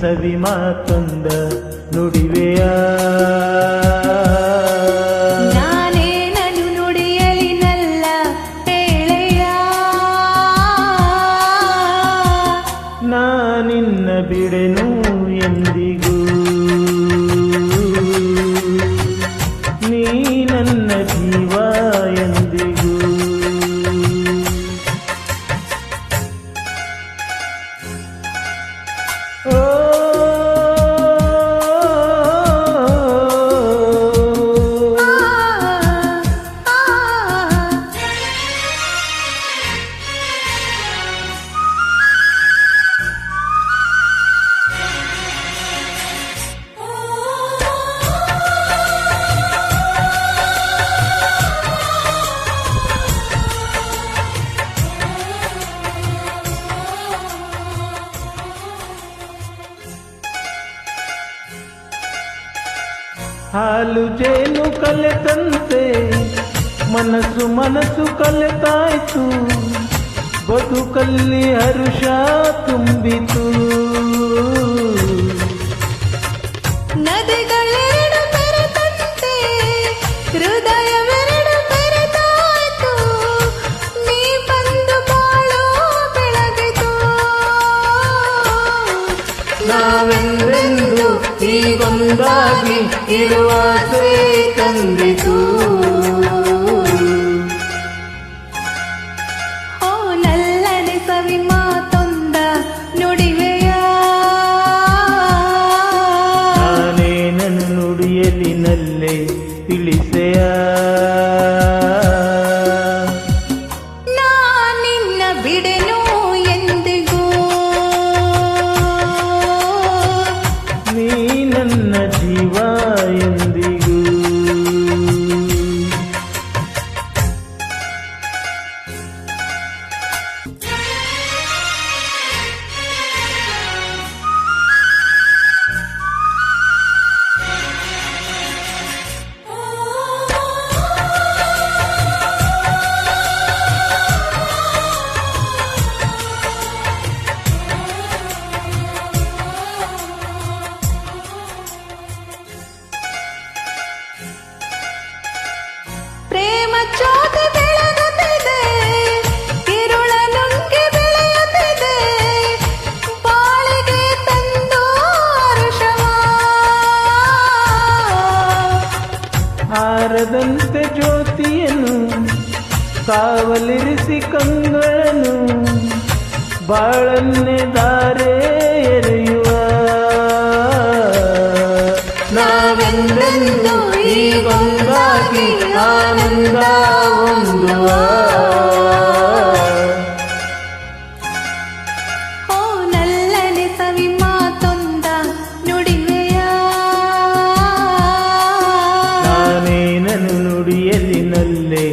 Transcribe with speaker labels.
Speaker 1: ಸವಿ ಮಾತೊಂದ ನುಡಿವೆಯ
Speaker 2: ನಾನೇನನು ನುಡಿಯಲಿನಲ್ಲ ಹೇಳೆಯ
Speaker 1: ನಾನಿನ್ನ ಬಿಡೆನು ಎಂದಿಗೂ ನೀ ನನ್ನ ಜೀವ ಎಂದಿಗೂ ಹಾಲು ಜೇನು ಕಲೆತಂತೆ ಮನಸ್ಸು ಮನಸ್ಸು ಕಲೆತಾಯ್ತು ಬದುಕಲ್ಲಿ ಹರುಷ ತುಂಬಿತು
Speaker 2: ನದಿಗಳೆರಡು ಬೆರೆತಂತೆ ಹೃದಯವೆರಡು ಬೆರೆತಾಯ್ತು ನೀ ಬಂದು ಬಾಳು ಬೆಳಗಿತು
Speaker 1: ನಾವೆಂದೆಂದು ಹೀಗೊಂದಾಗಿ ಇರುವಾಸೆ ತಂದಿತು
Speaker 2: ಓ ನಲ್ಲನೆ ಸವಿ ಮಾತೊಂದ ನುಡಿವೆಯ
Speaker 1: ನಾನೇನನು ನುಡಿಯಲಿನಲ್ಲೇ ತಿಳಿಸೆಯ
Speaker 2: ನಾನಿನ್ನ ಬಿಡೆನು ಎಂದಿಗೂ
Speaker 1: ನೀ ನನ್ನ ಜೀವ ಎಂದಿಗೂ
Speaker 2: ಪ್ರೇಮ ಜ್ಯೋತಿ ಬೆಳಗುತ್ತಿದೆ ಕಿರುಳ ನುಂಗಿ ಬೆಳೆಯುತ್ತಿದೆ ಬಾಳಿಗೆ ತಂದು ಹರುಷವ
Speaker 1: ಹಾರದಂತೆ ಜ್ಯೋತಿಯನ್ನು ಕಾವಲಿರಿಸಿ ಕಂಗಳನ್ನು ಬಾಳನ್ನೇ ದಾರೆ ಎರೆಯುವ ನಾವೆಂದೆಂದು ಹೀಗೊಂದಾಗಿ ಆನಂದ ಹೊಂದುವ
Speaker 2: ಓ ನಲ್ಲನೆ ಸವಿ ಮಾತೊಂದ ನುಡಿವೆಯ
Speaker 1: ನಾನೇನನು ನುಡಿಯಲಿನಲ್ಲೇ